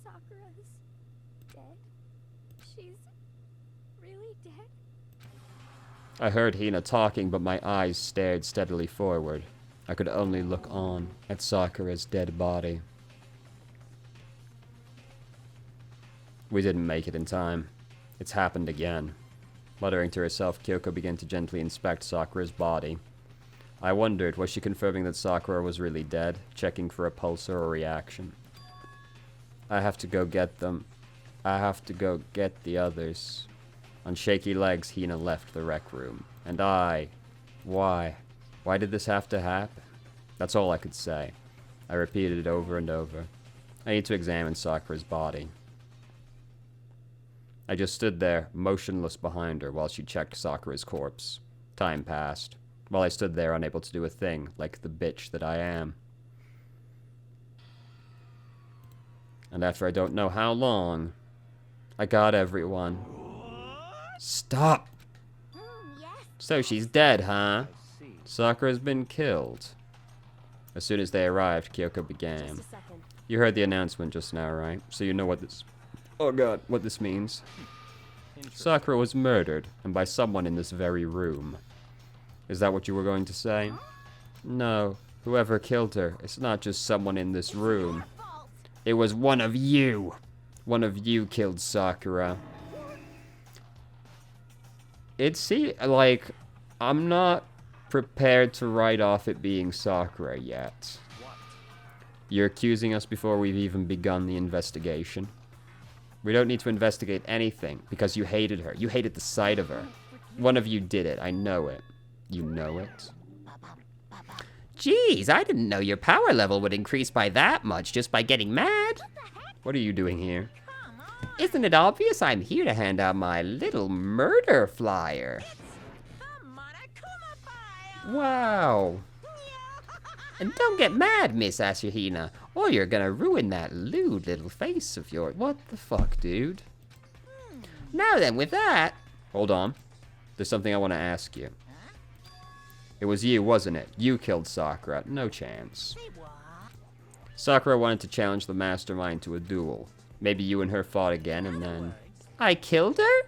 Sakura's dead? She's really dead? I heard Hina talking, but my eyes stared steadily forward. I could only look on at Sakura's dead body. We didn't make it in time. It's happened again. Muttering to herself, Kyoko began to gently inspect Sakura's body. I wondered, was she confirming that Sakura was really dead, checking for a pulse or a reaction? I have to go get them. I have to go get the others. On shaky legs, Hina left the rec room. And why? Why did this have to happen? That's all I could say. I repeated it over and over. I need to examine Sakura's body. I just stood there, motionless behind her, while she checked Sakura's corpse. Time passed, while I stood there unable to do a thing, like the bitch that I am. And after I don't know how long, I got everyone. Stop! Yes. So she's dead, huh? Sakura's been killed. As soon as they arrived, Kyoko began. Just a second. You heard the announcement just now, right? So you know what this... Oh god, what this means. Sakura was murdered, and by someone in this very room. Is that what you were going to say? No, whoever killed her, it's not just someone in this room. It was one of you! One of you killed Sakura. Like, I'm not prepared to write off it being Sakura yet. You're accusing us before we've even begun the investigation. We don't need to investigate anything, because you hated her. You hated the sight of her. One of you did it. I know it. You know it? Jeez, I didn't know your power level would increase by that much just by getting mad. What are you doing here? Isn't it obvious I'm here to hand out my little murder flyer? Wow. And don't get mad, Miss Asahina, or you're gonna ruin that lewd little face of yours. What the fuck, dude? Now then, with that... Hold on. There's something I want to ask you. It was you, wasn't it? You killed Sakura. No chance. Sakura wanted to challenge the mastermind to a duel. Maybe you and her fought again, and then... I killed her?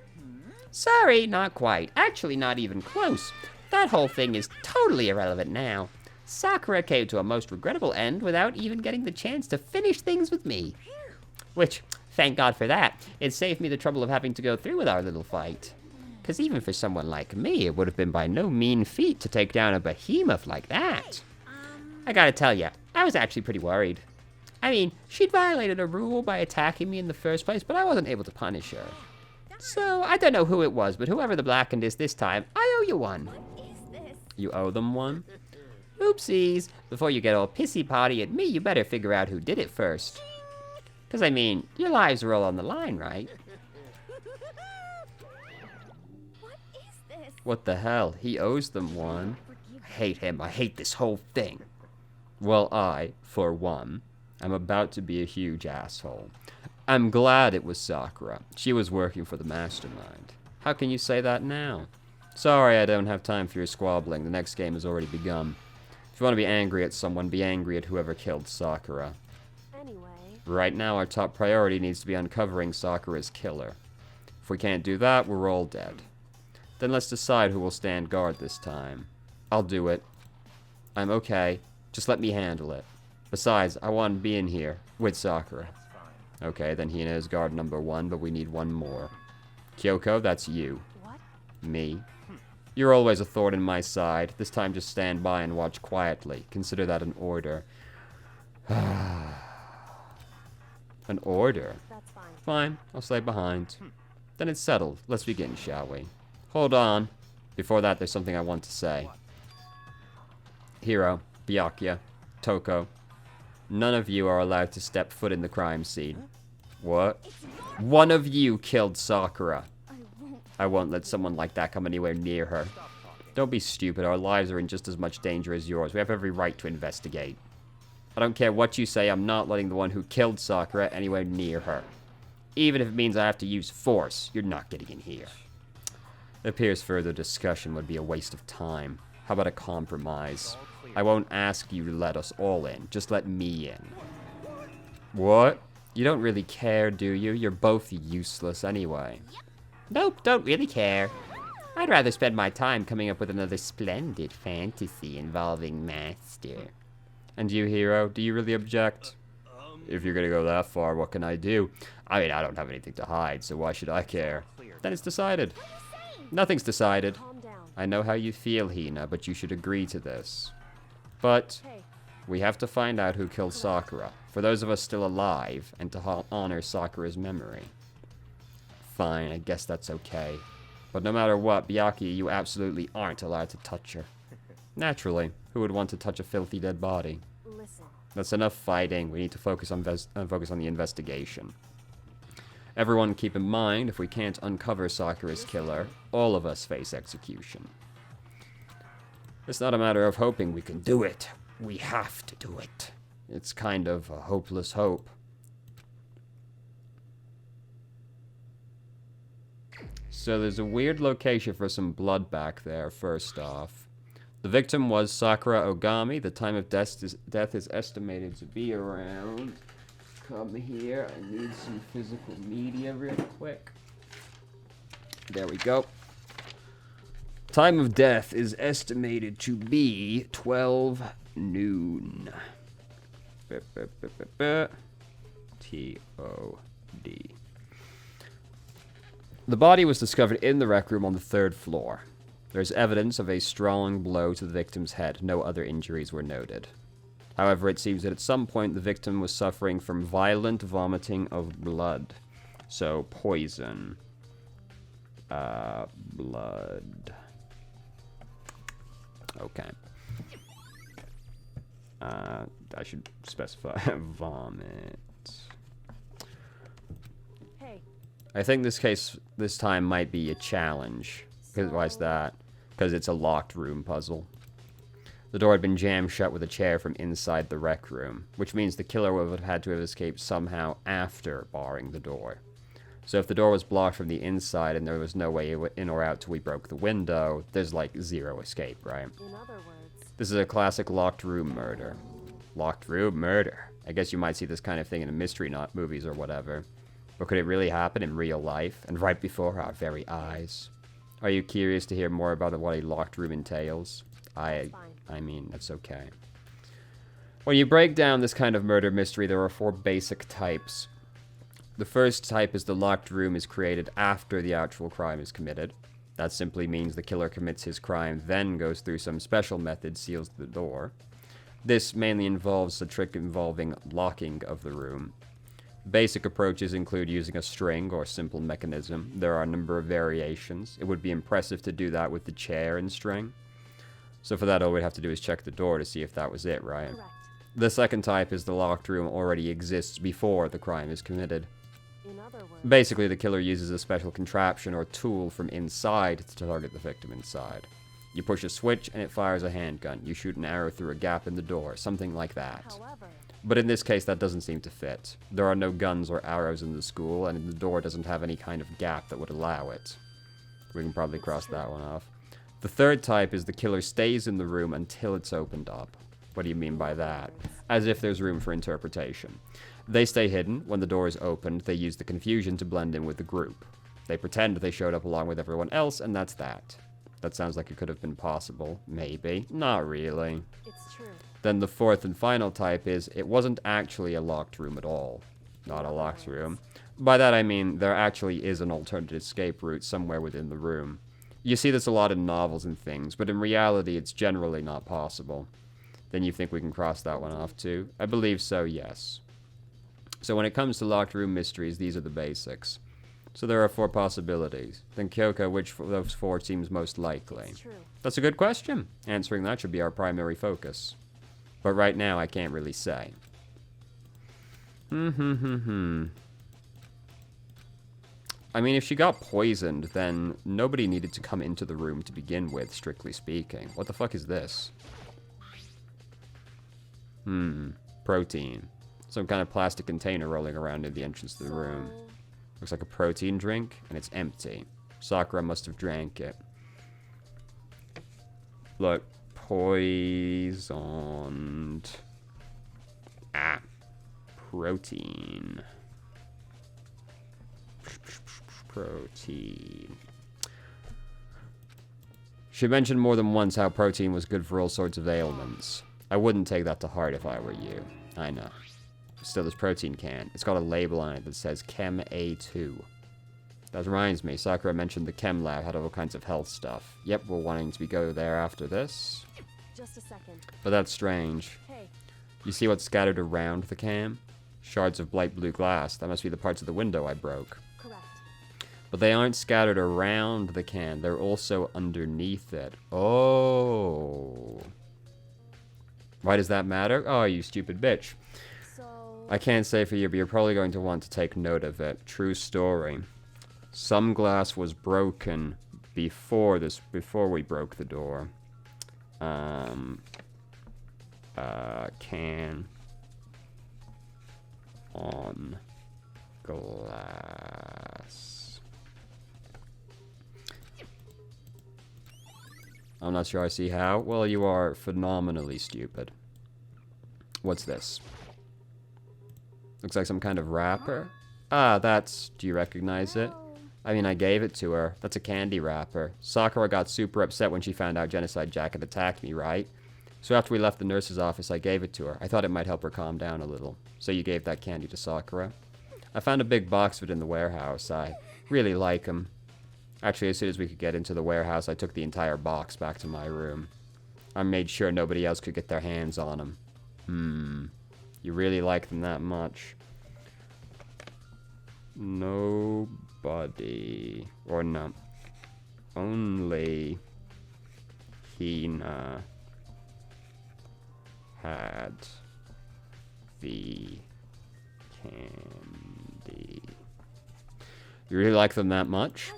Sorry, not quite. Actually, not even close. That whole thing is totally irrelevant now. Sakura came to a most regrettable end without even getting the chance to finish things with me. Which, thank God for that, it saved me the trouble of having to go through with our little fight. Because even for someone like me, it would have been by no mean feat to take down a behemoth like that. I gotta tell ya, I was actually pretty worried. I mean, she'd violated a rule by attacking me in the first place, but I wasn't able to punish her. So, I don't know who it was, but whoever the Blackened is this time, I owe you one. What is this? You owe them one? Oopsies. Before you get all pissy-potty at me, you better figure out who did it first. Because, I mean, your lives are all on the line, right? What is this? What the hell? He owes them one. I hate him. I hate this whole thing. Well, I, for one, am about to be a huge asshole. I'm glad it was Sakura. She was working for the mastermind. How can you say that now? Sorry, I don't have time for your squabbling. The next game has already begun. If you want to be angry at someone, be angry at whoever killed Sakura. Anyway. Right now, our top priority needs to be uncovering Sakura's killer. If we can't do that, we're all dead. Then let's decide who will stand guard this time. I'll do it. I'm okay. Just let me handle it. Besides, I want to be in here with Sakura. Okay, then Hina is guard number 1, but we need one more. Kyoko, that's you. What? Me. You're always a thorn in my side. This time just stand by and watch quietly. Consider that an order. An order? That's fine. Fine, I'll stay behind. Then it's settled. Let's begin, shall we? Hold on. Before that, there's something I want to say. Hiro, Byakuya, Toko, none of you are allowed to step foot in the crime scene. What? One of you killed Sakura. I won't let someone like that come anywhere near her. Don't be stupid. Our lives are in just as much danger as yours. We have every right to investigate. I don't care what you say. I'm not letting the one who killed Sakura anywhere near her. Even if it means I have to use force, you're not getting in here. It appears further discussion would be a waste of time. How about a compromise? I won't ask you to let us all in. Just let me in. What? You don't really care, do you? You're both useless anyway. Nope, don't really care. I'd rather spend my time coming up with another splendid fantasy involving Master. And you, Hero, do you really object? If you're gonna go that far, what can I do? I mean, I don't have anything to hide, so why should I care? Then it's decided. Nothing's decided. Calm down. I know how you feel, Hina, but you should agree to this. But Hey, we have to find out who killed Sakura, for those of us still alive, and to honor Sakura's memory. Fine, I guess that's okay. But no matter what, Byakuya, you absolutely aren't allowed to touch her. Naturally, who would want to touch a filthy dead body? listen. That's enough fighting. We need to focus on the investigation. Everyone keep in mind, if we can't uncover Sakura's killer, all of us face execution. It's not a matter of hoping we can do it. We have to do it. It's kind of a hopeless hope. So there's a weird location for some blood back there, first off. The victim was Sakura Ogami. The time of death is estimated to be around... Come here, I need some physical media real quick. There we go. Time of death is estimated to be 12 noon. T-O-D. The body was discovered in the rec room on the 3rd floor. There's evidence of a strong blow to the victim's head. No other injuries were noted. However, it seems that at some point the victim was suffering from violent vomiting of blood. So, poison. Blood. Okay. I should specify vomit. Hey, I think this time might be a challenge. Why is that? Because it's a locked room puzzle. The door had been jammed shut with a chair from inside the rec room, which means the killer would have had to have escaped somehow after barring the door. So if the door was blocked from the inside and there was no way in or out till we broke the window, there's like zero escape, right? in other words, This is a classic locked room murder. Locked room murder. I guess you might see this kind of thing in mystery movies or whatever. But could it really happen in real life and right before our very eyes? Are you curious to hear more about what a locked room entails? I mean, that's okay. When you break down this kind of murder mystery, there are 4 basic types. The first type is the locked room is created after the actual crime is committed. That simply means the killer commits his crime, then goes through some special method, seals the door. This mainly involves a trick involving locking of the room. Basic approaches include using a string or simple mechanism. There are a number of variations. It would be impressive to do that with the chair and string. So for that, all we'd have to do is check the door to see if that was it, right? correct. The second type is the locked room already exists before the crime is committed. In other words, Basically, the killer uses a special contraption or tool from inside to target the victim inside. You push a switch and it fires a handgun. You shoot an arrow through a gap in the door, something like that. however, But in this case, that doesn't seem to fit. There are no guns or arrows in the school, and the door doesn't have any kind of gap that would allow it. We can probably cross that one off. The third type is the killer stays in the room until it's opened up. What do you mean by that? As if there's room for interpretation. They stay hidden. When the door is opened, they use the confusion to blend in with the group. They pretend they showed up along with everyone else, and that's that. That sounds like it could have been possible. Maybe. Not really. it's true. Then the fourth and final type is, it wasn't actually a locked room at all. Not a locked room. By that I mean, there actually is an alternate escape route somewhere within the room. You see this a lot in novels and things, but in reality it's generally not possible. Then you think we can cross that one off too? I believe so, yes. So when it comes to locked room mysteries, these are the basics. So there are 4 possibilities. Then Kyoko, which of those 4 seems most likely? It's true. That's a good question. Answering that should be our primary focus. But right now, I can't really say. I mean, if she got poisoned, then nobody needed to come into the room to begin with, strictly speaking. What the fuck is this? Protein. Some kind of plastic container rolling around in the entrance to the room. Looks like a protein drink, and it's empty. Sakura must have drank it. Look. Poisoned. Protein. Protein. She mentioned more than once how protein was good for all sorts of ailments. I wouldn't take that to heart if I were you. I know. Still, this protein can. It's got a label on it that says Chem A2. That reminds me, Sakura mentioned the chem lab had all kinds of health stuff. Yep, we're wanting to go there after this. Just a second. But that's strange. Hey. You see what's scattered around the cam? Shards of light blue glass. That must be the parts of the window I broke. Correct. But they aren't scattered around the can. They're also underneath it. Oh. Why does that matter? Oh, you stupid bitch. So... I can't say for you, but you're probably going to want to take note of it. True story. Some glass was broken before we broke the door. Can on glass. I'm not sure I see how. Well, you are phenomenally stupid. What's this? Looks like some kind of wrapper. Ah, that's... Do you recognize it? I mean, I gave it to her. That's a candy wrapper. Sakura got super upset when she found out Genocide Jack had attacked me, right? So after we left the nurse's office, I gave it to her. I thought it might help her calm down a little. So you gave that candy to Sakura? I found a big box of it in the warehouse. I really like them. Actually, as soon as we could get into the warehouse, I took the entire box back to my room. I made sure nobody else could get their hands on them. You really like them that much? Nobody. Or no. Only Hina had the candy. You really like them that much?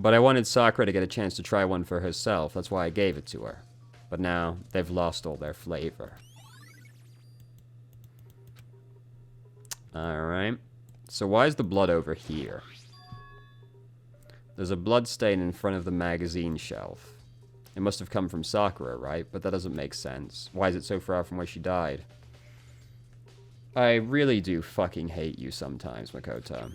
But I wanted Sakura to get a chance to try one for herself. That's why I gave it to her. But now, they've lost all their flavor. Alright. So why is the blood over here? There's a blood stain in front of the magazine shelf. It must have come from Sakura, right? But that doesn't make sense. Why is it so far from where she died? I really do fucking hate you sometimes, Makoto.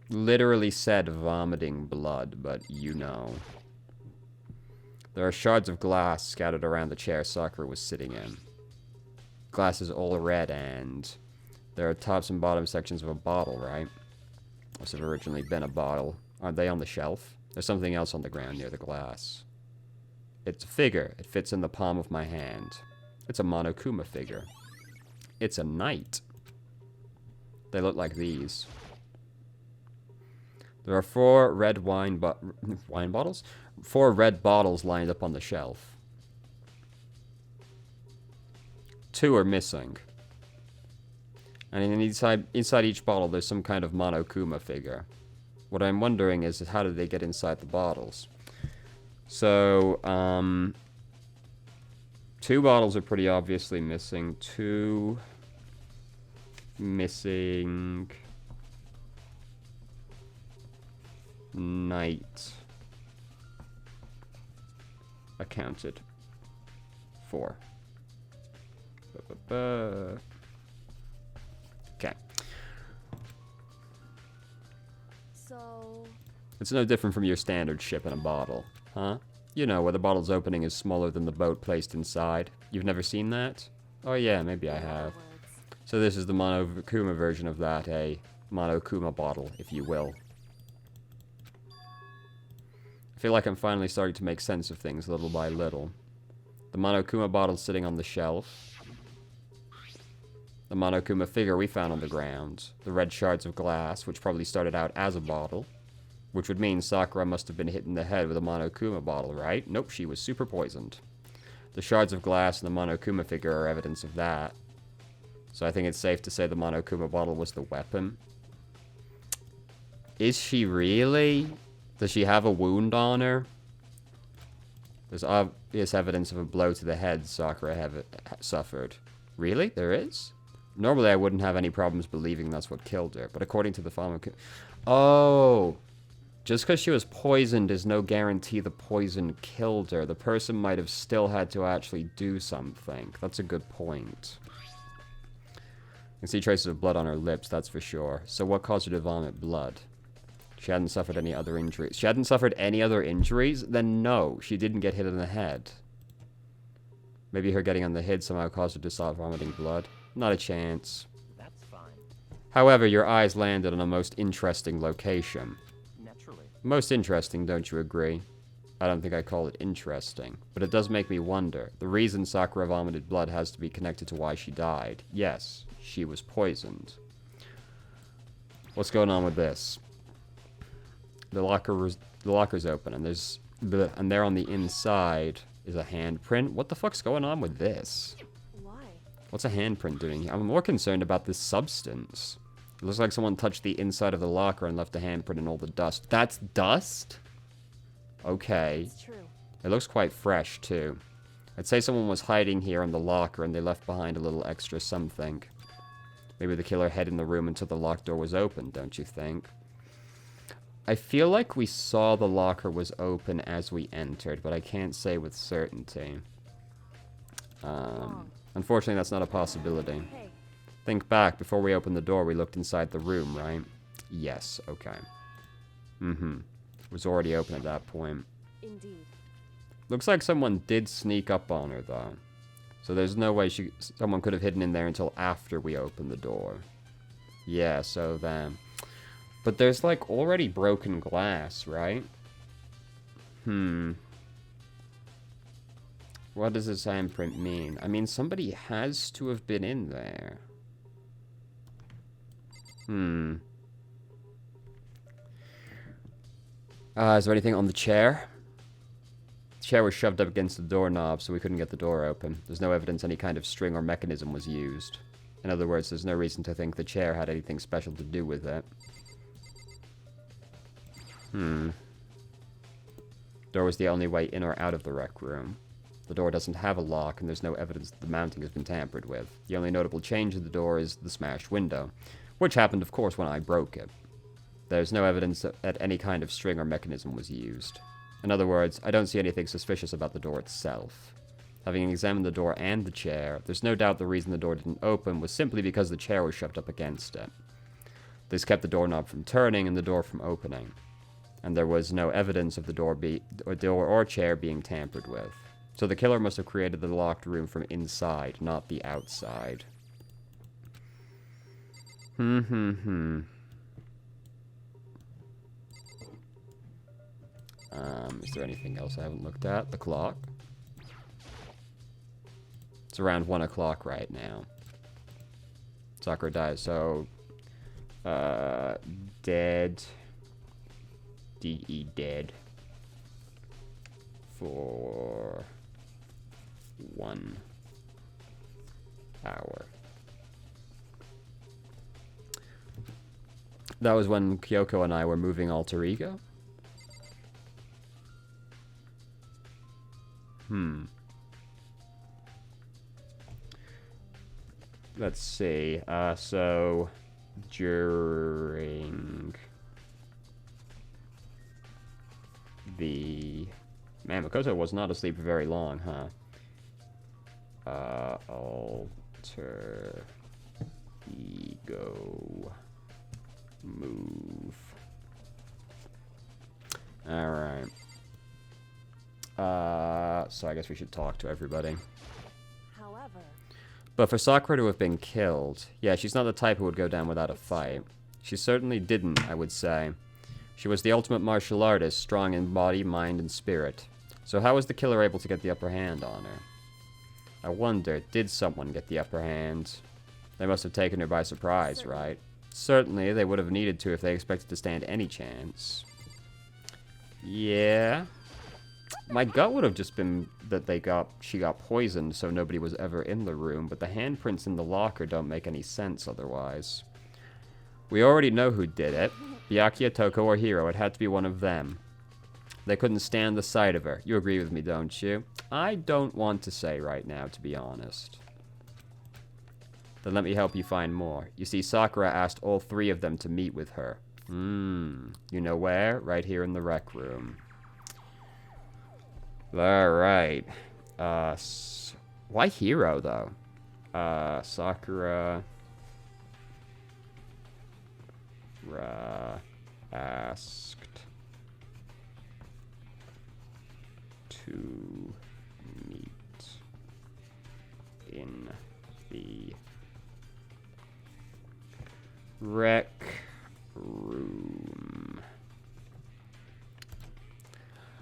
Literally said vomiting blood, but you know. There are shards of glass scattered around the chair Sakura was sitting in. Glass is all red, and there are tops and bottom sections of a bottle, right? Must have originally been a bottle. Aren't they on the shelf? There's something else on the ground near the glass. It's a figure. It fits in the palm of my hand. It's a Monokuma figure. It's a knight. They look like these. There are 4 red wine bottles? 4 red bottles lined up on the shelf. 2 are missing. And inside each bottle, there's some kind of Monokuma figure. What I'm wondering is how did they get inside the bottles? So, 2 bottles are pretty obviously missing. 2 missing knight accounted for. Okay. So... It's no different from your standard ship in a bottle, huh? You know, where the bottle's opening is smaller than the boat placed inside. You've never seen that? Oh yeah, maybe I have. So this is the Monokuma version of that, a Monokuma bottle, if you will. I feel like I'm finally starting to make sense of things little by little. The Monokuma bottle sitting on the shelf. The Monokuma figure we found on the ground. The red shards of glass, which probably started out as a bottle. Which would mean Sakura must have been hit in the head with a Monokuma bottle, right? Nope, she was super poisoned. The shards of glass and the Monokuma figure are evidence of that. So I think it's safe to say the Monokuma bottle was the weapon. Is she really? Does she have a wound on her? There's obvious evidence of a blow to the head Sakura suffered. Really? There is? Normally I wouldn't have any problems believing that's what killed her, but according to the Monokuma... Oh! Just because she was poisoned is no guarantee the poison killed her. The person might have still had to actually do something. That's a good point. can see traces of blood on her lips, that's for sure. So what caused her to vomit blood? She hadn't suffered any other injuries. She hadn't suffered any other injuries? Then no, she didn't get hit in the head. Maybe her getting on the head somehow caused her to start vomiting blood. Not a chance. That's fine. However, your eyes landed on a most interesting location. Naturally. Most interesting, don't you agree? I don't think I call it interesting, but it does make me wonder. The reason Sakura vomited blood has to be connected to why she died. Yes, she was poisoned. What's going on with this? The locker's open, and there on the inside is a handprint. What the fuck's going on with this? Why? What's a handprint doing here? I'm more concerned about this substance. It looks like someone touched the inside of the locker and left a handprint in all the dust. That's dust? Okay. It's true. It looks quite fresh, too. I'd say someone was hiding here in the locker and they left behind a little extra something. Maybe the killer hid in the room until the locked door was open, don't you think? I feel like we saw the locker was open as we entered, but I can't say with certainty. Unfortunately, that's not a possibility. Hey. Think back. Before we opened the door, we looked inside the room, right? Yes, okay. It was already open at that point. Indeed. Looks like someone did sneak up on her, though. So there's no way someone could have hidden in there until after we opened the door. Yeah, so then... But there's, like, already broken glass, right? What does this handprint mean? I mean, somebody has to have been in there. Is there anything on the chair? The chair was shoved up against the doorknob, so we couldn't get the door open. There's no evidence any kind of string or mechanism was used. In other words, there's no reason to think the chair had anything special to do with it. Door was the only way in or out of the rec room. The door doesn't have a lock, and there's no evidence that the mounting has been tampered with. The only notable change in the door is the smashed window, which happened, of course, when I broke it. There's no evidence that any kind of string or mechanism was used. In other words, I don't see anything suspicious about the door itself. Having examined the door and the chair, there's no doubt the reason the door didn't open was simply because the chair was shoved up against it. This kept the doorknob from turning and the door from opening. And there was no evidence of the door or chair being tampered with. So the killer must have created the locked room from inside, not the outside. Is there anything else I haven't looked at? The clock. It's around 1 o'clock right now. Sakura dies, so... dead... D.E. dead. For... 1 hour. That was when Kyoko and I were moving alter ego? Let's see. So... during... the... Man, Makoto was not asleep for very long, huh? Alter... ego... move... Alright. So I guess we should talk to everybody. However... But for Sakura to have been killed... Yeah, she's not the type who would go down without a fight. She certainly didn't, I would say. She was the ultimate martial artist, strong in body, mind, and spirit. So how was the killer able to get the upper hand on her? I wonder, did someone get the upper hand? They must have taken her by surprise, right? Certainly, they would have needed to if they expected to stand any chance. Yeah. My gut would have just been that she got poisoned so nobody was ever in the room, but the handprints in the locker don't make any sense otherwise. We already know who did it. Byakuya, Toko, or Hiro. It had to be one of them. They couldn't stand the sight of her. You agree with me, don't you? I don't want to say right now, to be honest. Then let me help you find more. You see, Sakura asked all 3 of them to meet with her. You know where? Right here in the rec room. Alright. Why Hiro, though? Sakura... asked to meet in the rec room.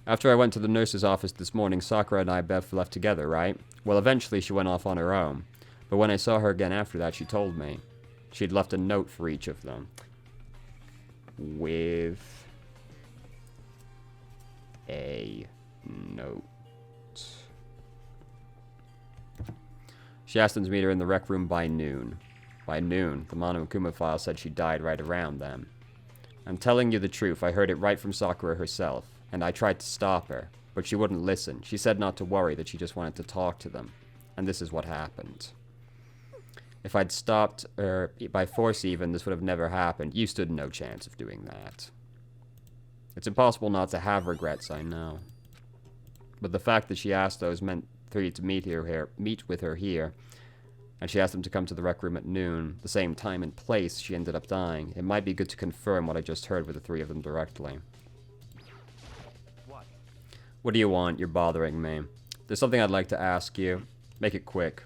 After I went to the nurse's office this morning, Sakura and I both left together, right? Well, eventually she went off on her own. But when I saw her again after that, she told me she'd left a note for each of them. With a note. She asked them to meet her in the rec room by noon. By noon, the Monokuma file said she died right around then. I'm telling you the truth, I heard it right from Sakura herself, and I tried to stop her, but she wouldn't listen. She said not to worry, that she just wanted to talk to them. And this is what happened. If I'd stopped her by force even, this would have never happened. You stood no chance of doing that. It's impossible not to have regrets, I know. But the fact that she asked those men three to meet with her here, and she asked them to come to the rec room at noon, the same time and place she ended up dying, it might be good to confirm what I just heard with the three of them directly. What do you want? You're bothering me. There's something I'd like to ask you. Make it quick.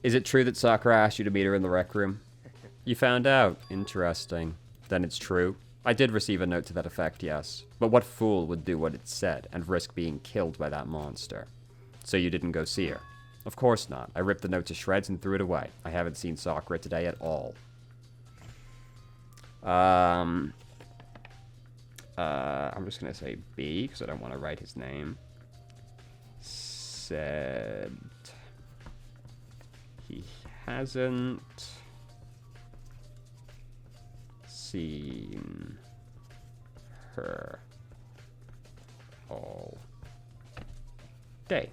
Is it true that Sakura asked you to meet her in the rec room? You found out. Interesting. Then it's true. I did receive a note to that effect, yes. But what fool would do what it said and risk being killed by that monster? So you didn't go see her? Of course not. I ripped the note to shreds and threw it away. I haven't seen Sakura today at all. I'm just going to say B, because I don't want to write his name. Said he hasn't seen her all day.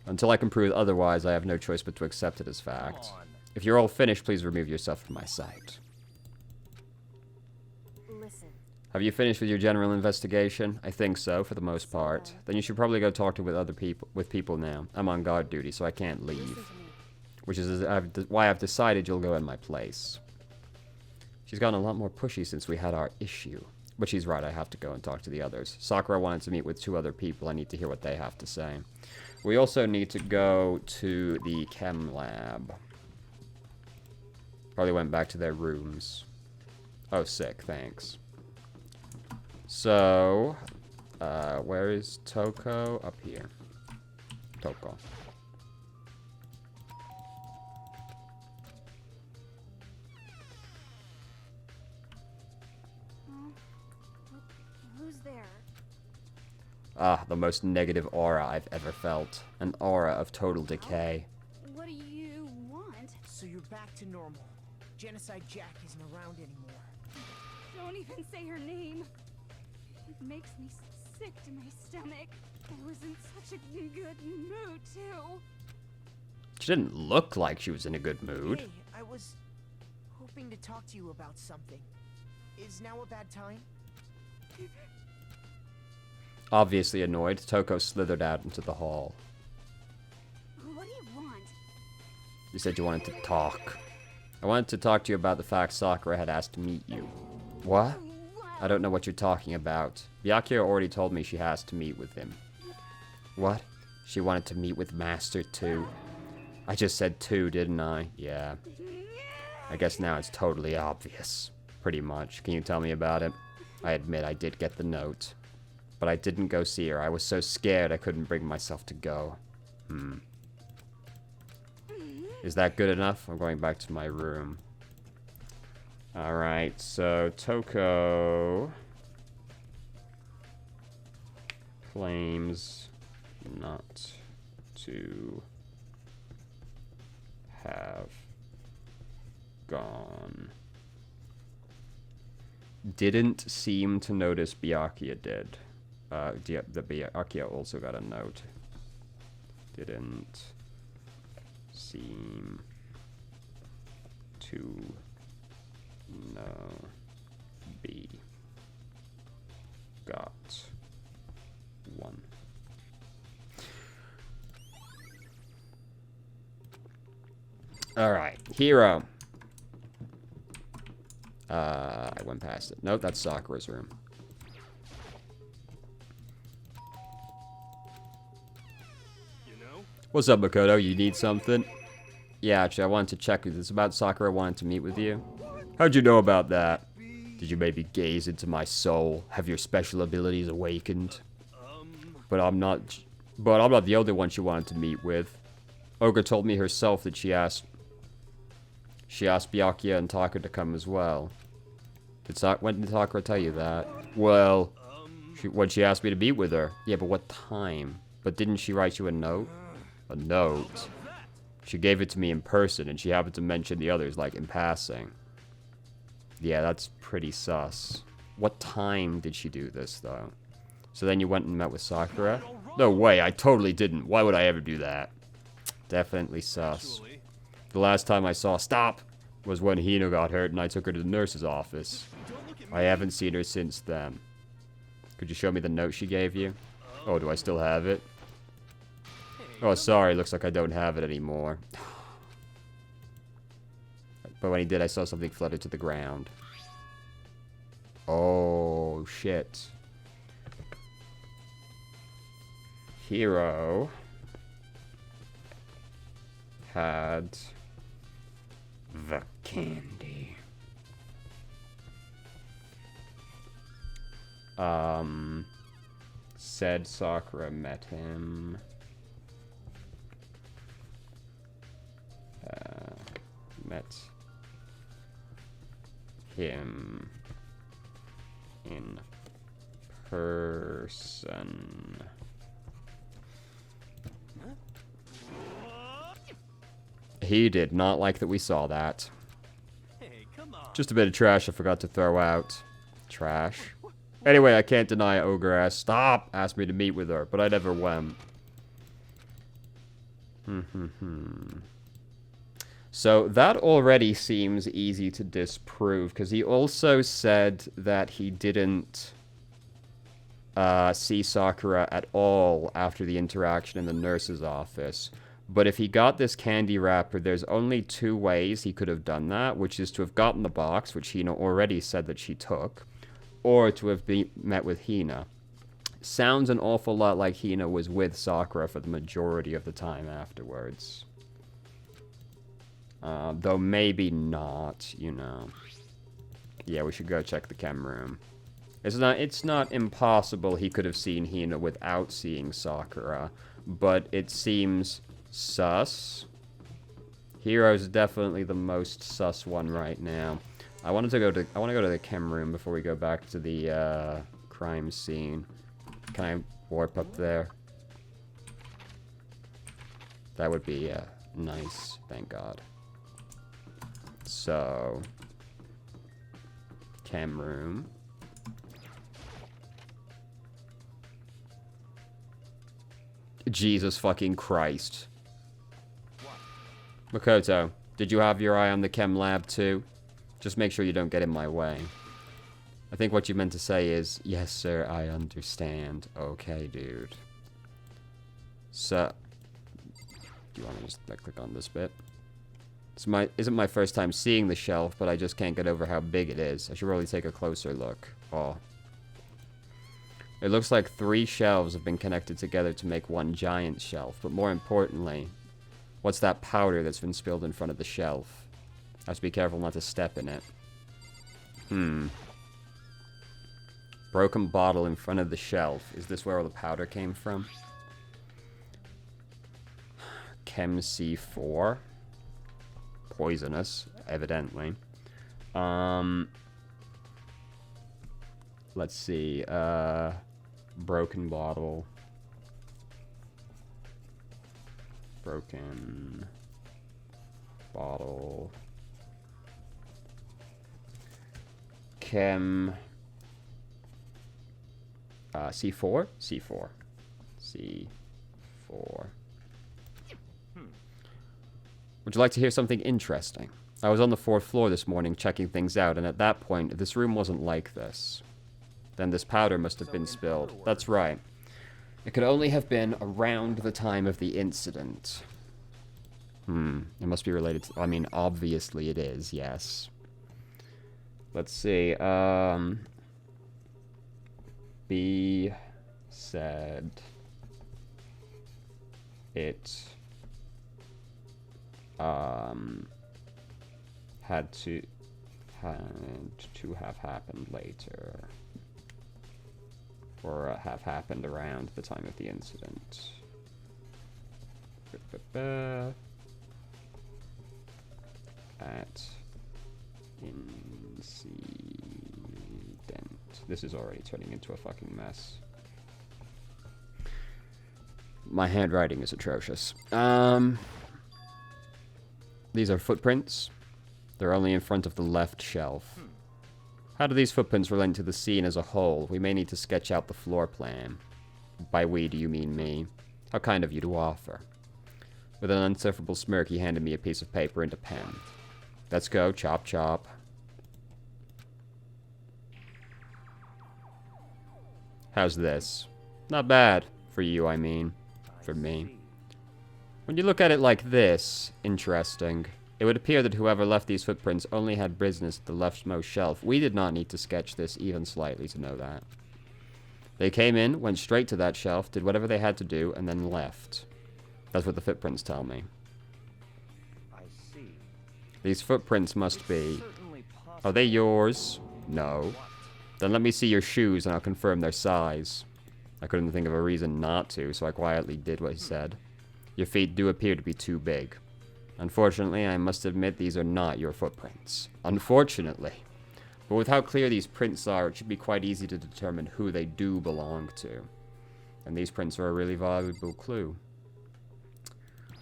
Until I can prove otherwise, I have no choice but to accept it as fact. If you're all finished, please remove yourself from my sight. Listen. Have you finished with your general investigation? I think so, for the most part. Then you should probably go talk with people now. I'm on guard duty, so I can't leave. Which is why I've decided you'll go in my place. She's gotten a lot more pushy since we had our issue. But she's right, I have to go and talk to the others. Sakura wanted to meet with 2 other people. I need to hear what they have to say. We also need to go to the chem lab. Probably went back to their rooms. Oh, sick, thanks. So, where is Toko? Up here. Toko. Who's there? Ah, the most negative aura I've ever felt. An aura of total decay. What do you want? So you're back to normal. Genocide Jack isn't around anymore. Don't even say her name. It makes me sick to my stomach. I was in such a good mood, too. She didn't look like she was in a good mood. Hey, I was hoping to talk to you about something. Is now a bad time? Obviously annoyed, Toko slithered out into the hall. What do you want? You said you wanted to talk. I wanted to talk to you about the fact Sakura had asked to meet you. What? I don't know what you're talking about. Byakuya already told me she has to meet with him. What? She wanted to meet with Master too? I just said 2, didn't I? Yeah. I guess now it's totally obvious. Pretty much. Can you tell me about it? I admit I did get the note. But I didn't go see her. I was so scared I couldn't bring myself to go. Is that good enough? I'm going back to my room. Alright, so Toko claims not to have gone. Didn't seem to notice Byakuya did. The Byakuya also got a note. Didn't seem to know B. Got one. Alright, Hero. I went past it. Nope, that's Sakura's room. What's up, Makoto? You need something? Yeah, actually, I wanted to check with you. It's about Sakura wanting to meet with you. How'd you know about that? Did you maybe gaze into my soul? Have your special abilities awakened? But I'm not the only one she wanted to meet with. Oga told me herself that she asked Byakuya and Takara to come as well. When did Takara tell you that? Well, when she asked me to meet with her. Yeah, but what time? But didn't she write you a note? A note? She gave it to me in person, and she happened to mention the others, like, in passing. Yeah, that's pretty sus. What time did she do this, though? So then you went and met with Sakura? No way, I totally didn't. Why would I ever do that? Definitely sus. The last time I saw Stop was when Hina got hurt and I took her to the nurse's office. I haven't seen her since then. Could you show me the note she gave you? Oh, do I still have it? Oh, sorry, looks like I don't have it anymore. But when he did, I saw something flutter to the ground. Oh, shit. Hiro had the candy. Said Sakura met him. Met him in person. He did not like that we saw that. Hey, come on. Just a bit of trash I forgot to throw out. Trash. Anyway, I can't deny Ogre asked me to meet with her, but I never went. So that already seems easy to disprove, because he also said that he didn't see Sakura at all after the interaction in the nurse's office. But if he got this candy wrapper, there's only two ways he could have done that, which is to have gotten the box, which Hina already said that she took, or to have met with Hina. Sounds an awful lot like Hina was with Sakura for the majority of the time afterwards. Though maybe not, you know. Yeah, we should go check the chem room. It's not impossible he could have seen Hina without seeing Sakura, but it seems sus. Hiro's definitely the most sus one right now. I want to go to the chem room before we go back to the crime scene. Can I warp up there? That would be nice, thank God. So, chem room. Jesus fucking Christ. Makoto, did you have your eye on the chem lab too? Just make sure you don't get in my way. I think what you meant to say is, yes sir, I understand. Okay, dude. So, do you want to just click on this bit? Isn't my first time seeing the shelf, but I just can't get over how big it is. I should really take a closer look. Oh. It looks like 3 shelves have been connected together to make one giant shelf, but more importantly, what's that powder that's been spilled in front of the shelf? I have to be careful not to step in it. Broken bottle in front of the shelf. Is this where all the powder came from? Chem C4. Poisonous, evidently. Let's see. Broken bottle. Broken bottle. Chem. C4? C4. C4. Would you like to hear something interesting? I was on the 4th floor this morning checking things out, and at that point, this room wasn't like this. Then this powder must have been spilled. That's right. It could only have been around the time of the incident. It must be related to... I mean, obviously it is, yes. Let's see. B said it had to have happened later, or have happened around the time of the incident. At incident. This is already turning into a fucking mess. My handwriting is atrocious. These are footprints. They're only in front of the left shelf. How do these footprints relate to the scene as a whole? We may need to sketch out the floor plan. By we, do you mean me? How kind of you to offer. With an unsufferable smirk, he handed me a piece of paper and a pen. Let's go, chop chop. How's this? Not bad. For you, I mean. For me. When you look at it like this, interesting. It would appear that whoever left these footprints only had business at the leftmost shelf. We did not need to sketch this even slightly to know that. They came in, went straight to that shelf, did whatever they had to do, and then left. That's what the footprints tell me. I see. These footprints must be... Are they yours? No. Then let me see your shoes and I'll confirm their size. I couldn't think of a reason not to, so I quietly did what he said. Your feet do appear to be too big. Unfortunately, I must admit these are not your footprints. Unfortunately. But with how clear these prints are, it should be quite easy to determine who they do belong to. And these prints are a really valuable clue.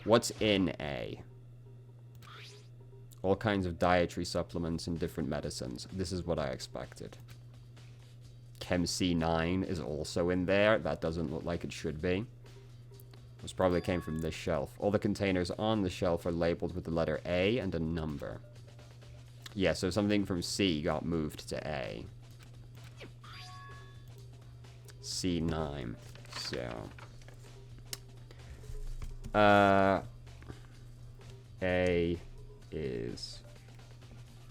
What's in A? All kinds of dietary supplements and different medicines. This is what I expected. Chem C9 is also in there. That doesn't look like it should be. This probably came from this shelf. All the containers on the shelf are labeled with the letter A and a number. Yeah, so something from C got moved to A. C9. So... A is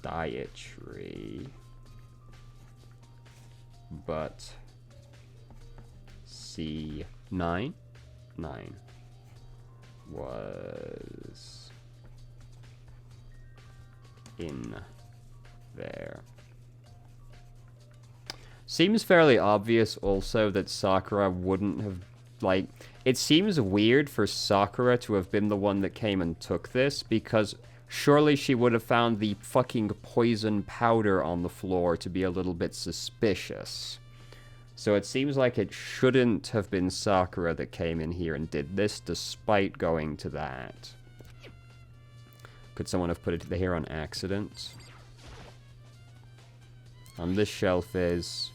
dietary, but C9 was in there. Seems fairly obvious also that Sakura wouldn't have, like, it seems weird for Sakura to have been the one that came and took this, because surely she would have found the fucking poison powder on the floor to be a little bit suspicious. So it seems like it shouldn't have been Sakura that came in here and did this, despite going to that. Could someone have put it here on accident? On this shelf is...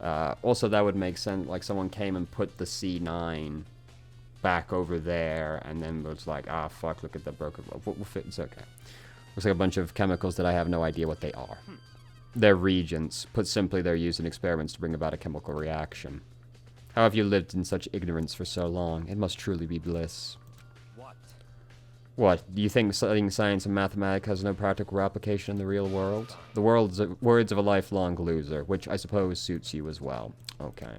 also, that would make sense. Like, someone came and put the C9 back over there, and then was like, ah, fuck, look at the broken... It's okay. Looks like a bunch of chemicals that I have no idea what they are. They're reagents. Put simply, they're used in experiments to bring about a chemical reaction. How have you lived in such ignorance for so long? It must truly be bliss. What? Do you think studying science and mathematics has no practical application in the real world? The words of a lifelong loser, which I suppose suits you as well. Okay.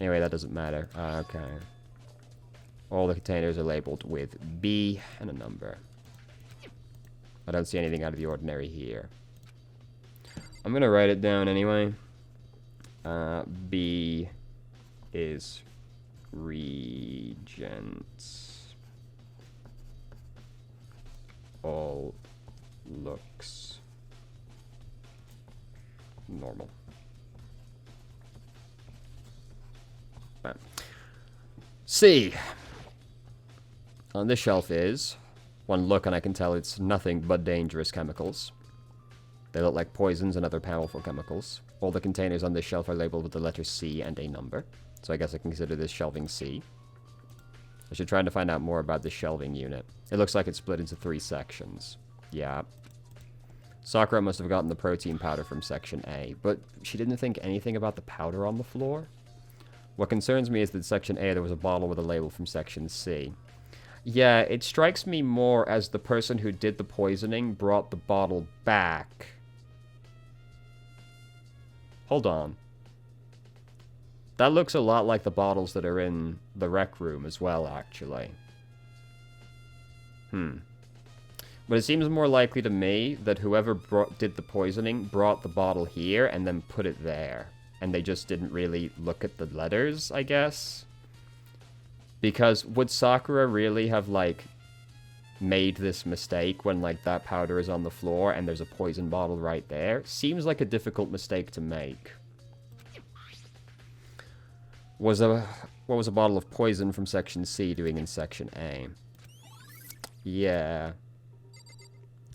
Anyway, that doesn't matter. Okay. All the containers are labeled with B and a number. I don't see anything out of the ordinary here. I'm gonna write it down anyway. B is regents. All looks normal. C. On this shelf is... One look and I can tell it's nothing but dangerous chemicals. They look like poisons and other powerful chemicals. All the containers on this shelf are labeled with the letter C and a number. So I guess I can consider this shelving C. I should try to find out more about the shelving unit. It looks like it's split into 3 sections. Yeah. Sakura must have gotten the protein powder from section A, but she didn't think anything about the powder on the floor? What concerns me is that section A there was a bottle with a label from section C. Yeah, it strikes me more as the person who did the poisoning brought the bottle back. Hold on. That looks a lot like the bottles that are in the rec room as well, actually. But it seems more likely to me that whoever did the poisoning brought the bottle here and then put it there. And they just didn't really look at the letters, I guess. Because would Sakura really have, like, made this mistake when, like, that powder is on the floor and there's a poison bottle right there? Seems like a difficult mistake to make. What was a bottle of poison from Section C doing in Section A? Yeah.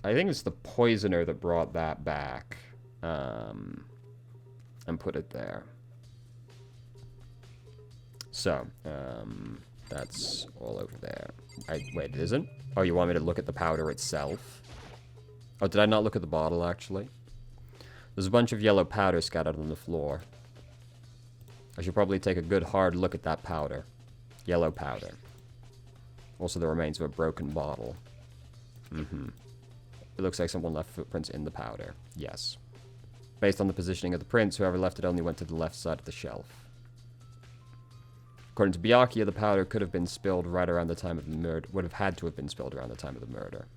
I think it's the poisoner that brought that back. And put it there. So, that's all over there. Wait, it isn't? Oh, you want me to look at the powder itself? Oh, did I not look at the bottle, actually? There's a bunch of yellow powder scattered on the floor. I should probably take a good hard look at that powder. Yellow powder. Also the remains of a broken bottle. It looks like someone left footprints in the powder. Yes. Based on the positioning of the prints, whoever left it only went to the left side of the shelf. According to Byakuya, the powder could have been spilled right around the time of the murder. Would have had to have been spilled around the time of the murder.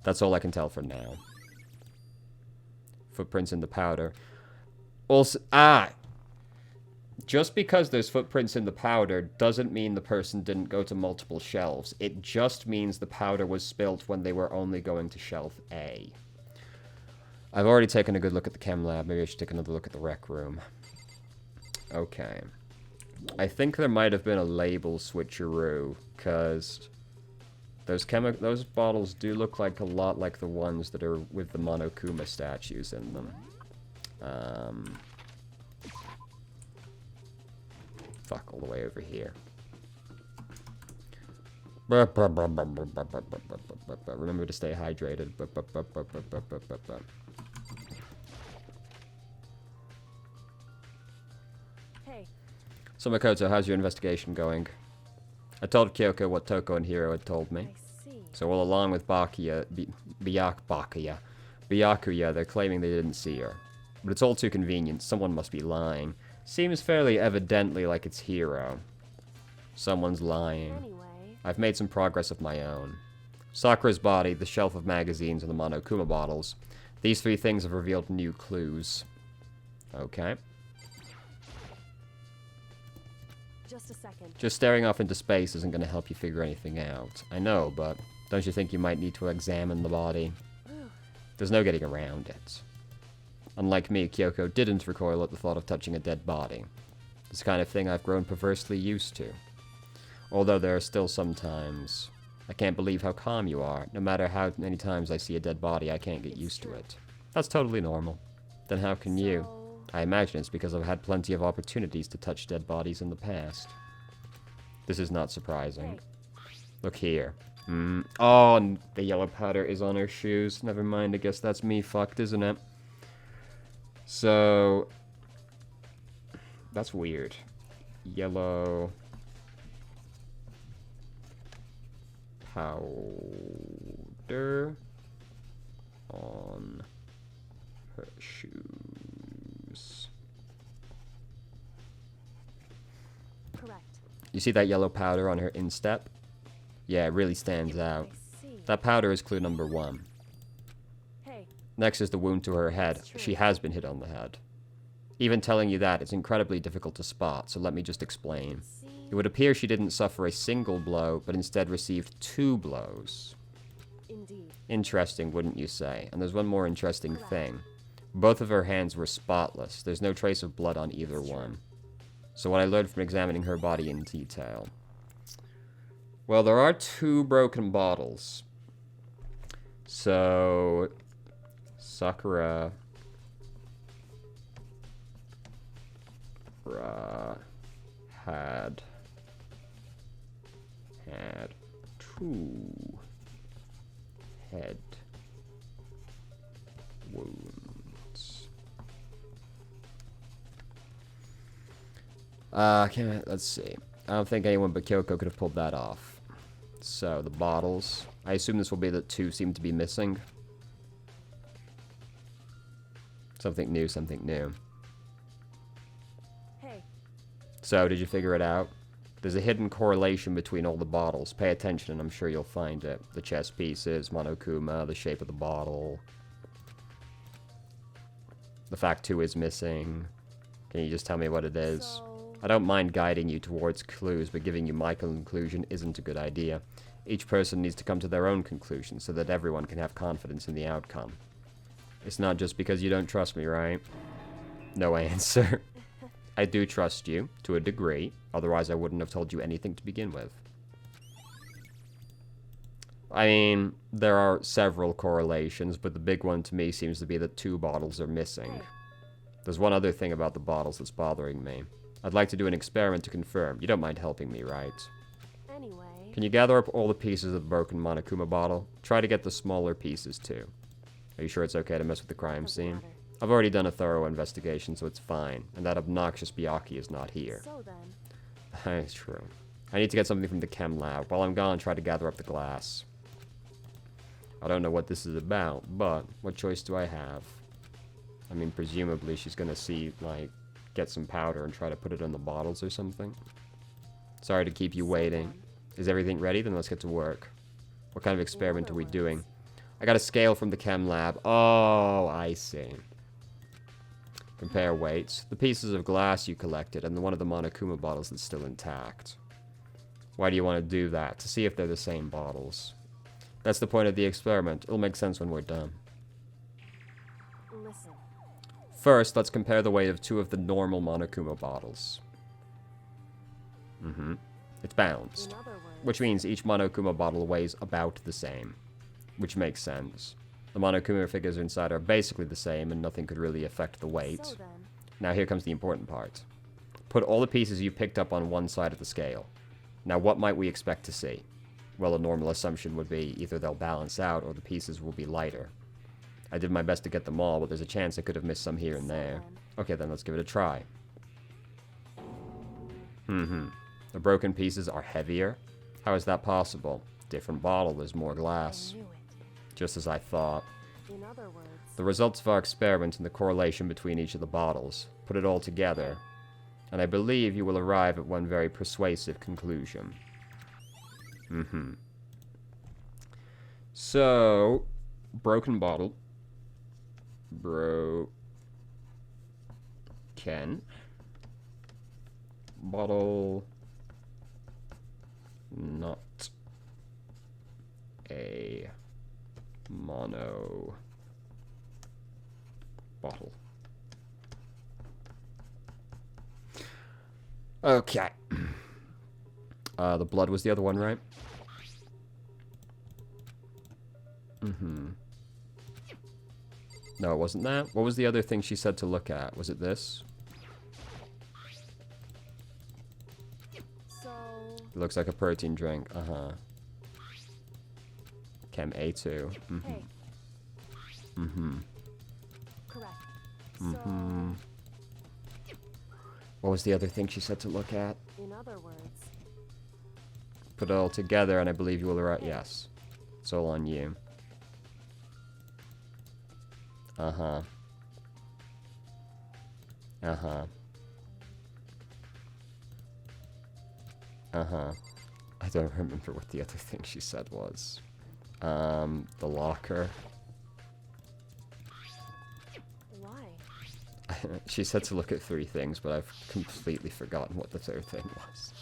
That's all I can tell for now. Footprints in the powder. Also, just because there's footprints in the powder doesn't mean the person didn't go to multiple shelves. It just means the powder was spilled when they were only going to shelf A. I've already taken a good look at the chem lab. Maybe I should take another look at the rec room. Okay. I think there might have been a label switcheroo, because those bottles do look like a lot like the ones that are with the Monokuma statues in them. Fuck, all the way over here. Remember to stay hydrated. Hey. So Makoto, how's your investigation going? I told Kyoko what Toko and Hiro had told me. I see. So all along with Byakuya, they're claiming they didn't see her. But it's all too convenient. Someone must be lying. Seems fairly evidently like it's Hiro. Someone's lying. Anyway. I've made some progress of my own. Sakura's body, the shelf of magazines, and the Monokuma bottles. These three things have revealed new clues. Okay. Just a second. Just staring off into space isn't going to help you figure anything out. I know, but don't you think you might need to examine the body? There's no getting around it. Unlike me, Kyoko didn't recoil at the thought of touching a dead body. This kind of thing I've grown perversely used to. Although there are still some times. I can't believe how calm you are. No matter how many times I see a dead body, I can't get used to it. That's totally normal. Then how can you? I imagine it's because I've had plenty of opportunities to touch dead bodies in the past. This is not surprising. Look here. Oh, and the yellow powder is on her shoes. Never mind, I guess that's me fucked, isn't it? So... that's weird. Yellow... powder on her shoes. Correct. You see that yellow powder on her instep? Yeah, it really stands out. I see. That powder is clue number 1. Hey. Next is the wound to her head. She has been hit on the head. Even telling you that, it's incredibly difficult to spot, so let me just explain. It would appear she didn't suffer a single blow, but instead received 2 blows. Indeed. Interesting, wouldn't you say? And there's one more interesting thing. Both of her hands were spotless. There's no trace of blood on either one. So what I learned from examining her body in detail. Well, there are 2 broken bottles. So... Sakura... had 2 head wounds. Let's see. I don't think anyone but Kyoko could have pulled that off. So, the bottles. I assume this will be that 2 seem to be missing. Something new, something new. Hey. So, did you figure it out? There's a hidden correlation between all the bottles. Pay attention and I'm sure you'll find it. The chess pieces, Monokuma, the shape of the bottle. The fact 2 is missing. Can you just tell me what it is? So... I don't mind guiding you towards clues, but giving you my conclusion isn't a good idea. Each person needs to come to their own conclusion so that everyone can have confidence in the outcome. It's not just because you don't trust me, right? No answer. I do trust you, to a degree. Otherwise, I wouldn't have told you anything to begin with. I mean, there are several correlations, but the big one to me seems to be that 2 bottles are missing. There's one other thing about the bottles that's bothering me. I'd like to do an experiment to confirm. You don't mind helping me, right? Anyway... Can you gather up all the pieces of the broken Monokuma bottle? Try to get the smaller pieces, too. Are you sure it's okay to mess with the crime scene? I've already done a thorough investigation, so it's fine. And that obnoxious Byakuya is not here. So then... That's true. I need to get something from the chem lab. While I'm gone, try to gather up the glass. I don't know what this is about, but what choice do I have? I mean, presumably she's gonna see, like, get some powder and try to put it on the bottles or something. Sorry to keep you waiting. Is everything ready? Then let's get to work. What kind of experiment are we doing? I got a scale from the chem lab. Oh, I see. Compare weights. The pieces of glass you collected and the one of the Monokuma bottles that's still intact. Why do you want to do that? To see if they're the same bottles. That's the point of the experiment. It'll make sense when we're done. Listen. First, let's compare the weight of 2 of the normal Monokuma bottles. It's balanced. In other words... Which means each Monokuma bottle weighs about the same. Which makes sense. The Monokuma figures inside are basically the same and nothing could really affect the weight. So then... Now here comes the important part. Put all the pieces you picked up on one side of the scale. Now what might we expect to see? Well, a normal assumption would be either they'll balance out or the pieces will be lighter. I did my best to get them all, but there's a chance I could have missed some here and there. Okay, then let's give it a try. The broken pieces are heavier? How is that possible? Different bottle, there's more glass. I knew it. Just as I thought. In other words... The results of our experiment and the correlation between each of the bottles. Put it all together. And I believe you will arrive at one very persuasive conclusion. So, broken bottle. Broken. Bottle. Not a mono bottle. Okay. The blood was the other one, right? No, it wasn't that. What was the other thing she said to look at? Was it this? So... It looks like a protein drink. Chem A2. Hey. Correct. So... What was the other thing she said to look at? In other words... Put it all together and I believe you will arrive. Yes. It's all on you. I don't remember what the other thing she said was. The locker. Why? She said to look at 3 things, but I've completely forgotten what the 3rd thing was.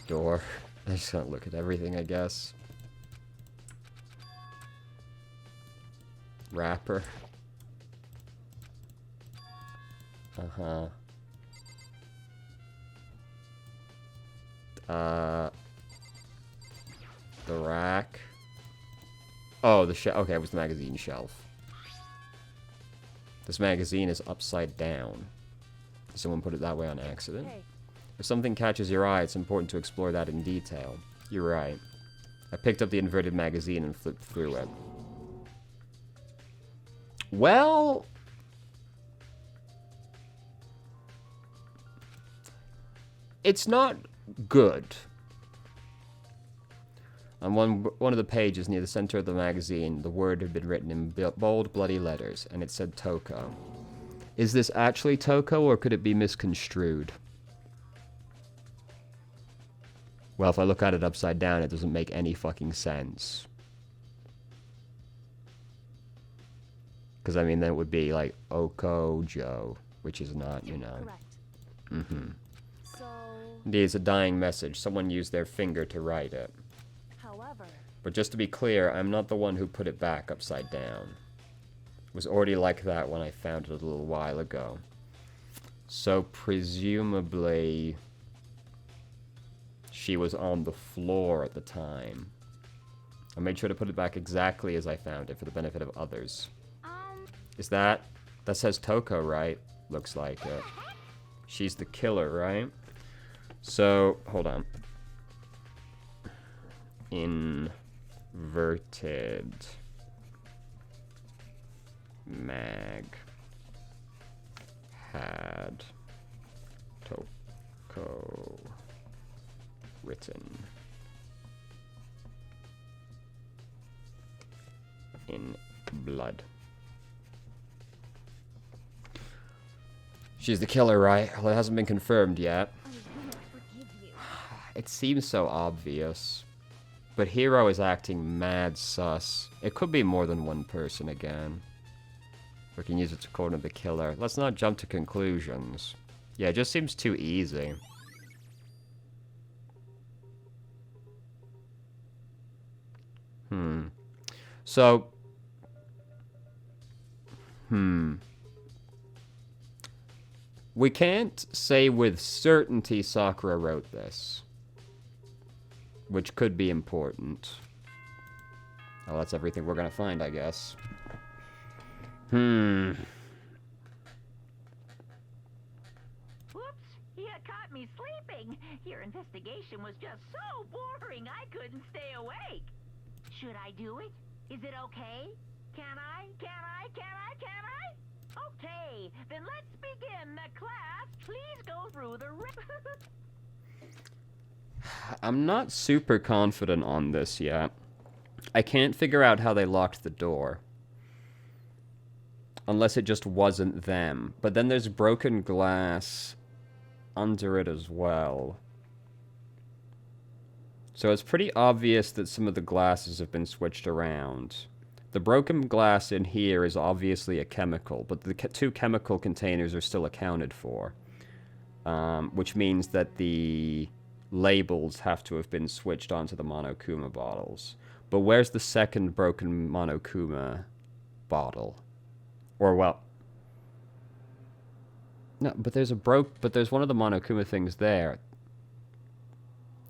Door. I just gotta look at everything, I guess. Wrapper. The rack. Oh, the shelf. Okay, it was the magazine shelf. This magazine is upside down. Someone put it that way on accident. Hey. If something catches your eye, it's important to explore that in detail. You're right. I picked up the inverted magazine and flipped through it. Well... it's not good. On one of the pages near the center of the magazine, the word had been written in bold, bloody letters, and it said Toko. Is this actually Toko, or could it be misconstrued? Well, if I look at it upside down, it doesn't make any fucking sense. Because, I mean, then it would be like Okojo, which is not, you know. Correct. So, Indeed, it's a dying message. Someone used their finger to write it. however, But just to be clear, I'm not the one who put it back upside down. It was already like that when I found it a little while ago. So, presumably, she was on the floor at the time. I made sure to put it back exactly as I found it for the benefit of others. Is that says Toko, right? Looks like it. She's the killer, right? So, hold on. Inverted mag had Toko written in blood. She's the killer, right? Well, it hasn't been confirmed yet. It seems so obvious. But Hiro is acting mad sus. It could be more than one person again. We can use it to corner the killer. Let's not jump to conclusions. Yeah, it just seems too easy. So... We can't say with certainty Sakura wrote this. Which could be important. Well, that's everything we're gonna find, I guess. Whoops, you caught me sleeping. Your investigation was just so boring I couldn't stay awake. Should I do it? Is it okay? Can I? Okay, then let's begin the class. Please go through the I'm not super confident on this yet. I can't figure out how they locked the door. Unless it just wasn't them. But then there's broken glass under it as well. So it's pretty obvious that some of the glasses have been switched around. The broken glass in here is obviously a chemical, but the two chemical containers are still accounted for. Which means that the labels have to have been switched onto the Monokuma bottles. But where's the second broken Monokuma bottle? Or, well... No, but there's one of the Monokuma things there.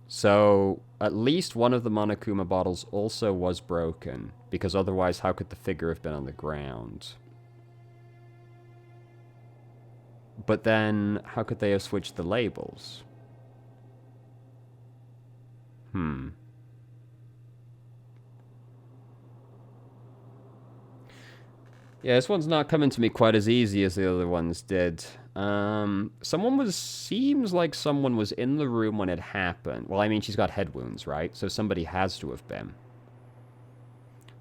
So, at least one of the Monokuma bottles also was broken, because otherwise how could the figure have been on the ground? But then, how could they have switched the labels? Yeah, this one's not coming to me quite as easy as the other ones did. Seems like someone was in the room when it happened. Well, I mean, she's got head wounds, right? So somebody has to have been.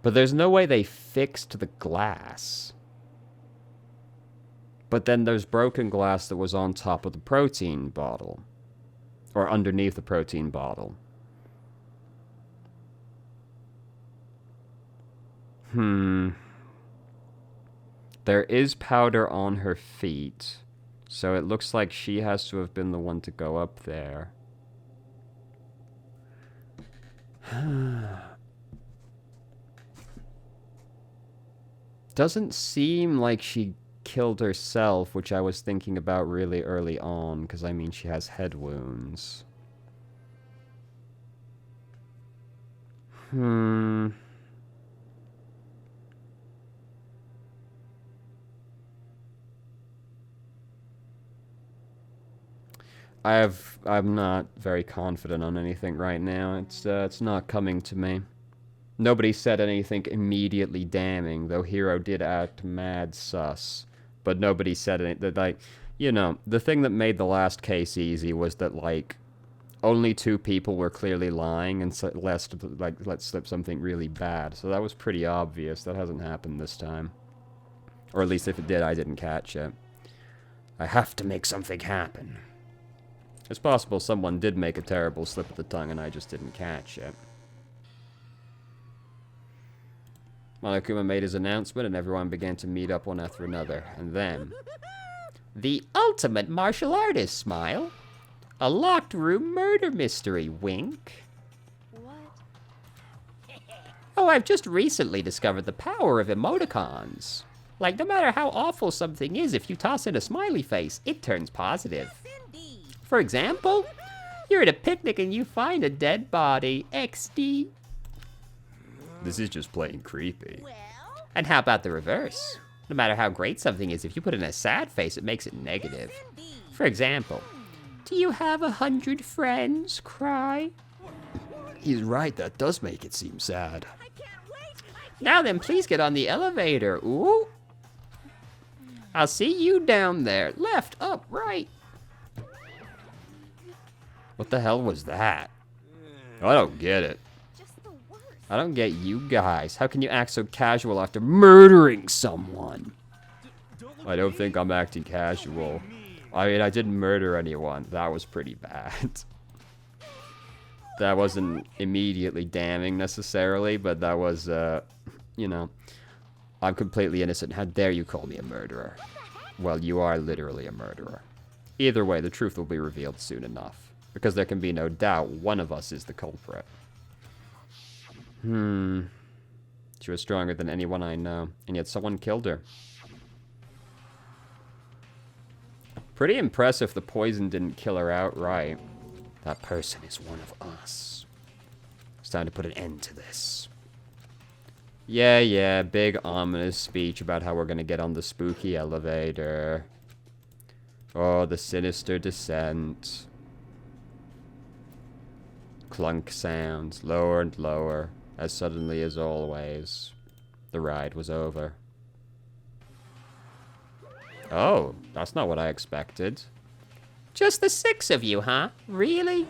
But there's no way they fixed the glass. But then there's broken glass that was on top of the protein bottle. Or underneath the protein bottle. There is powder on her feet. So it looks like she has to have been the one to go up there. Doesn't seem like she killed herself, which I was thinking about really early on, because I mean she has head wounds. I'm not very confident on anything right now. It's not coming to me. Nobody said anything immediately damning, though Hiro did act mad sus. But nobody said anything. Like, You know, the thing that made the last case easy was that, like, only 2 people were clearly lying and so let slip something really bad. So that was pretty obvious. That hasn't happened this time. Or at least if it did, I didn't catch it. I have to make something happen. It's possible someone did make a terrible slip of the tongue and I just didn't catch it. Monokuma made his announcement and everyone began to meet up one after another. And then... the ultimate martial artist smile. A locked room murder mystery, wink. What? Oh, I've just recently discovered the power of emoticons. Like, no matter how awful something is, if you toss in a smiley face, it turns positive. For example, you're at a picnic and you find a dead body. XD. This is just plain creepy. And how about the reverse? No matter how great something is, if you put in a sad face, it makes it negative. For example, do you have 100 friends? Cry. He's right, that does make it seem sad. Now then, please get on the elevator. Ooh. I'll see you down there. Left, up, right. What the hell was that? I don't get it. I don't get you guys. How can you act so casual after murdering someone? I don't think I'm acting casual. I mean, I didn't murder anyone. That was pretty bad. That wasn't immediately damning necessarily, but that was, you know, I'm completely innocent. How dare you call me a murderer? Well, you are literally a murderer. Either way, the truth will be revealed soon enough. Because there can be no doubt one of us is the culprit. She was stronger than anyone I know, and yet someone killed her. Pretty impressive the poison didn't kill her outright. That person is one of us. It's time to put an end to this. Yeah, big ominous speech about how we're gonna get on the spooky elevator. Oh, the sinister descent. Clunk sounds, lower and lower, as suddenly as always. The ride was over. Oh, that's not what I expected. Just the 6 of you, huh? Really?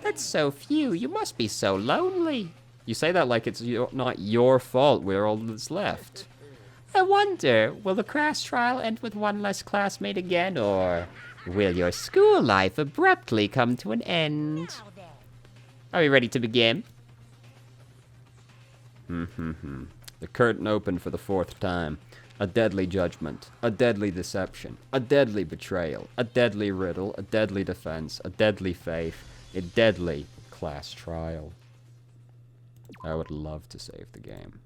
That's so few. You must be so lonely. You say that like it's not your fault we're all that's left. I wonder, will the class trial end with one less classmate again, or will your school life abruptly come to an end? Are we ready to begin? The curtain opened for the 4th time. A deadly judgment, a deadly deception, a deadly betrayal, a deadly riddle, a deadly defense, a deadly faith, a deadly class trial. I would love to save the game.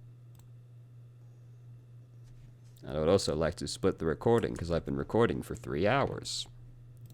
And I would also like to split the recording, because I've been recording for 3 hours.